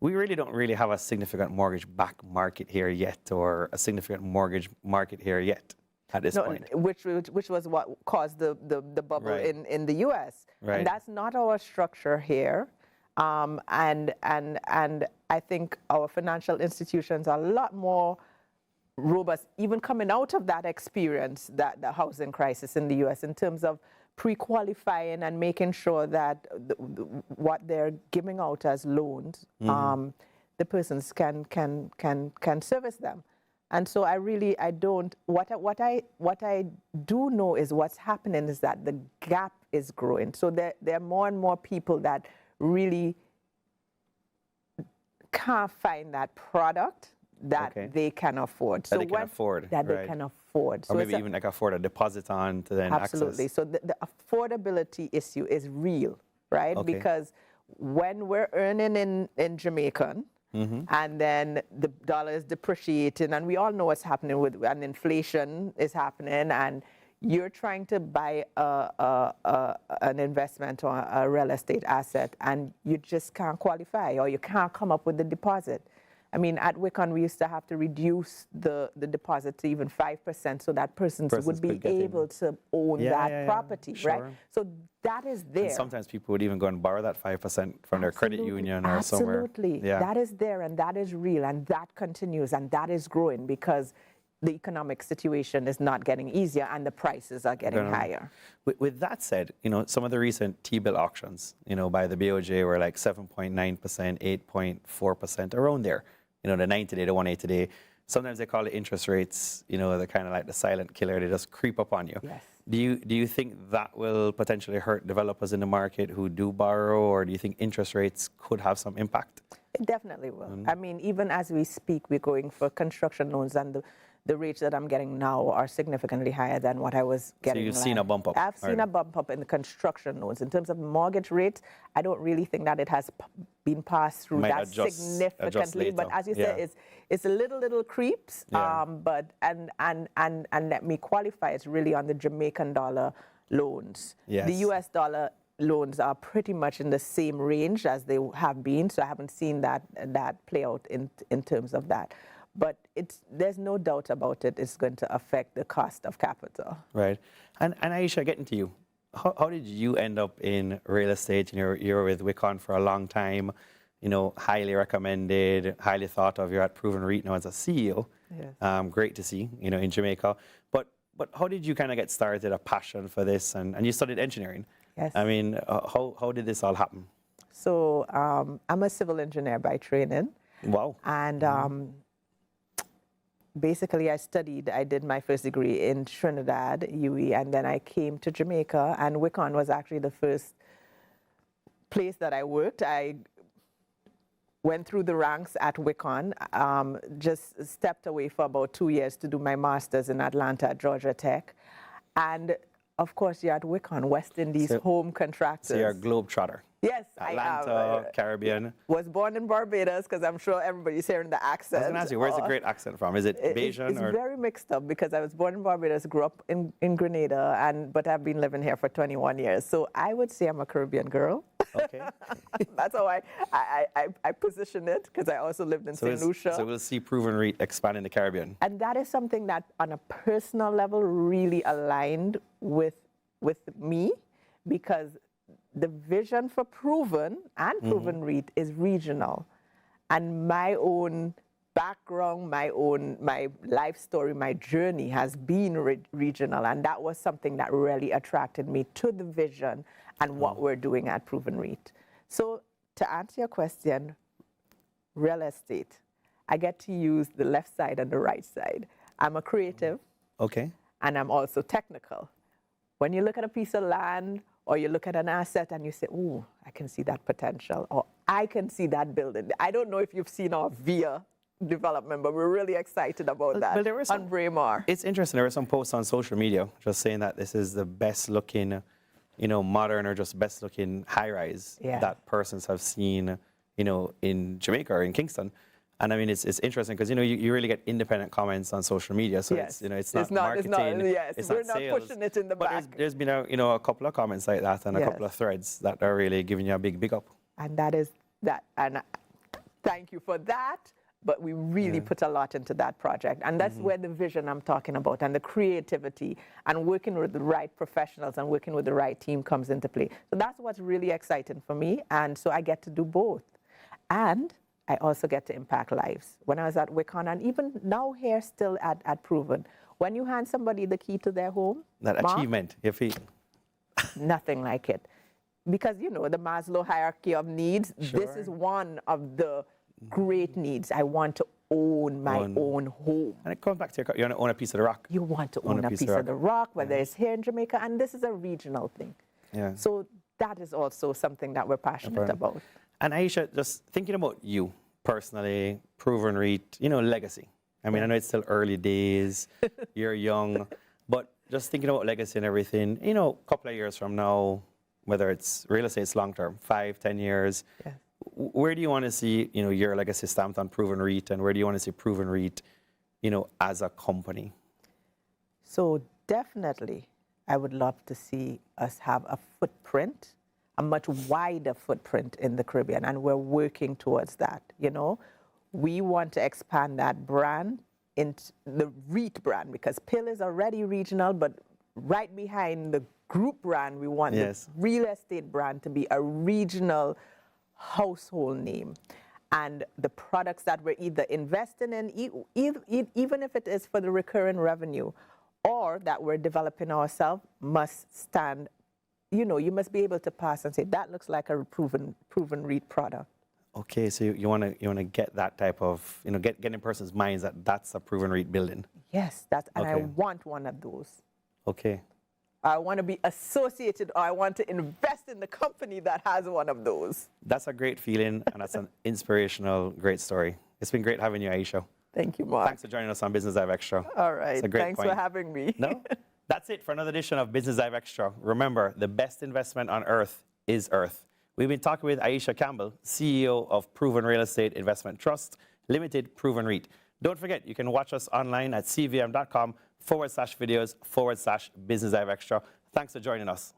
we really don't really have a significant mortgage-backed market here yet, or a significant mortgage market here yet at this point. Which was what caused the bubble Right. in the U.S. Right. And that's not our structure here. And I think our financial institutions are a lot more robust, even coming out of that experience, that the housing crisis in the U.S., in terms of pre-qualifying and making sure that what they're giving out as loans, the persons can service them. And so I don't, what I do know is what's happening is that the gap is growing. So there are more and more people that really can't find that product that they can afford. That they can afford. That they can afford. Or maybe even like afford a deposit on to then absolutely. access. So the affordability issue is real, right? Okay. Because when we're earning in Jamaican, and then the dollar is depreciating, and we all know what's happening with, and inflation is happening, and you're trying to buy an investment or a real estate asset, and you just can't qualify, or you can't come up with the deposit. I mean, at Wicon, we used to have to reduce the deposit to even 5% so that persons would be able to own that property, right? So that is there. And sometimes people would even go and borrow that 5% from their credit union or somewhere. Absolutely. That is there, and that is real, and that continues, and that is growing because the economic situation is not getting easier and the prices are getting higher. With that said, you know, some of the recent T-bill auctions, you know, by the BOJ were like 7.9%, 8.4%, around there. You know, the 90-day, the 180-day. Sometimes they call it interest rates, you know, they're kind of like the silent killer. They just creep up on you. Yes. Do you think that will potentially hurt developers in the market who do borrow, or do you think interest rates could have some impact? It definitely will. I mean, even as we speak, we're going for construction loans, and the rates that I'm getting now are significantly higher than what I was getting. So you've seen a bump up? I've seen a bump up in the construction loans. In terms of mortgage rates, I don't really think that it has been passed through that significantly. But as you said, it's a little creeps. But let me qualify, it's really on the Jamaican dollar loans. Yes. The US dollar loans are pretty much in the same range as they have been, so I haven't seen that play out in terms of that. But there's no doubt about it, it's going to affect the cost of capital. Right. And Aisha, getting to you, how did you end up in real estate? You were with Wicon for a long time, you know, highly recommended, highly thought of. You're at Proven REIT now as a CEO. Yes. Great to see, you know, in Jamaica. But how did you kind of get started, a passion for this? And you studied engineering. Yes. I mean, how did this all happen? So I'm a civil engineer by training. Wow. And basically I did my first degree in Trinidad, UE, and then I came to Jamaica, and Wicon was actually the first place that I worked. I went through the ranks at Wicon, just stepped away for about 2 years to do my master's in Atlanta at Georgia Tech. And of course, you're at Wicon, West Indies home contractors. So you're a globetrotter. Yes, Atlanta, I am. Caribbean. Was born in Barbados, because I'm sure everybody's hearing the accent. I was going to ask you, where's the great accent from? Is it Bayesian? It's very mixed up, because I was born in Barbados, grew up in Grenada, but I've been living here for 21 years. So I would say I'm a Caribbean girl. Okay. That's how I position it, because I also lived in St. Lucia. So we'll see Proven REIT expand in the Caribbean. And that is something that, on a personal level, really aligned with me, because the vision for Proven and Proven REIT is regional. And my own background, my life story, my journey has been regional. And that was something that really attracted me to the vision and what we're doing at Proven REIT. So to answer your question, real estate, I get to use the left side and the right side. I'm a creative. Okay. And I'm also technical. When you look at a piece of land, or you look at an asset and you say, ooh, I can see that potential, or I can see that building. I don't know if you've seen our VIA development, but we're really excited about that on Braemar. It's interesting. There were some posts on social media just saying that this is the best looking, you know, modern or just best looking high rise that persons have seen, you know, in Jamaica or in Kingston. And I mean, it's interesting because, you know, you really get independent comments on social media. So it's, you know, it's not marketing. We're not pushing it in the back. But there's been, a couple of comments like that and a couple of threads that are really giving you a big up. And that is that. And thank you for that. But we really put a lot into that project. And that's where the vision I'm talking about and the creativity and working with the right professionals and working with the right team comes into play. So that's what's really exciting for me. And so I get to do both. And I also get to impact lives. When I was at Wicon and even now here still at Proven, when you hand somebody the key to their home, That Mark, achievement, your feet. nothing like it. Because, you know, the Maslow hierarchy of needs, this is one of the great needs. I want to own my own home. And it comes back to you want to own a piece of the rock. You want to own a piece of the rock, whether it's here in Jamaica, and this is a regional thing. Yeah. So that is also something that we're passionate about. And Aisha, just thinking about you personally, Proven REIT, you know, legacy. I mean, I know it's still early days, you're young, but just thinking about legacy and everything, you know, a couple of years from now, whether it's real estate, it's long term, 5, 10 years, where do you want to see, you know, your legacy stamped on Proven REIT, and where do you want to see Proven REIT, you know, as a company? So definitely, I would love to see us have a footprint, a much wider footprint in the Caribbean, and we're working towards that, you know. We want to expand that brand into the REIT brand, because PIL is already regional, but right behind the group brand, we want the real estate brand to be a regional household name. And the products that we're either investing in, even if it is for the recurring revenue, or that we're developing ourselves, must stand, you know, you must be able to pass and say, that looks like a proven REIT product. Okay, so you want to get that type of, you know, get in person's minds that that's a Proven REIT building. Yes, and I want one of those. Okay. I want to be associated, or I want to invest in the company that has one of those. That's a great feeling, and that's an inspirational, great story. It's been great having you, Aisha. Thank you, Mark. Thanks for joining us on Business Dive Extra. All right. It's a great Thanks for having me. No, that's it for another edition of Business Dive Extra. Remember, the best investment on earth is earth. We've been talking with Aisha Campbell, CEO of Proven Real Estate Investment Trust, Limited Proven REIT. Don't forget, you can watch us online at cvm.com/videos/Business Dive Extra. Thanks for joining us.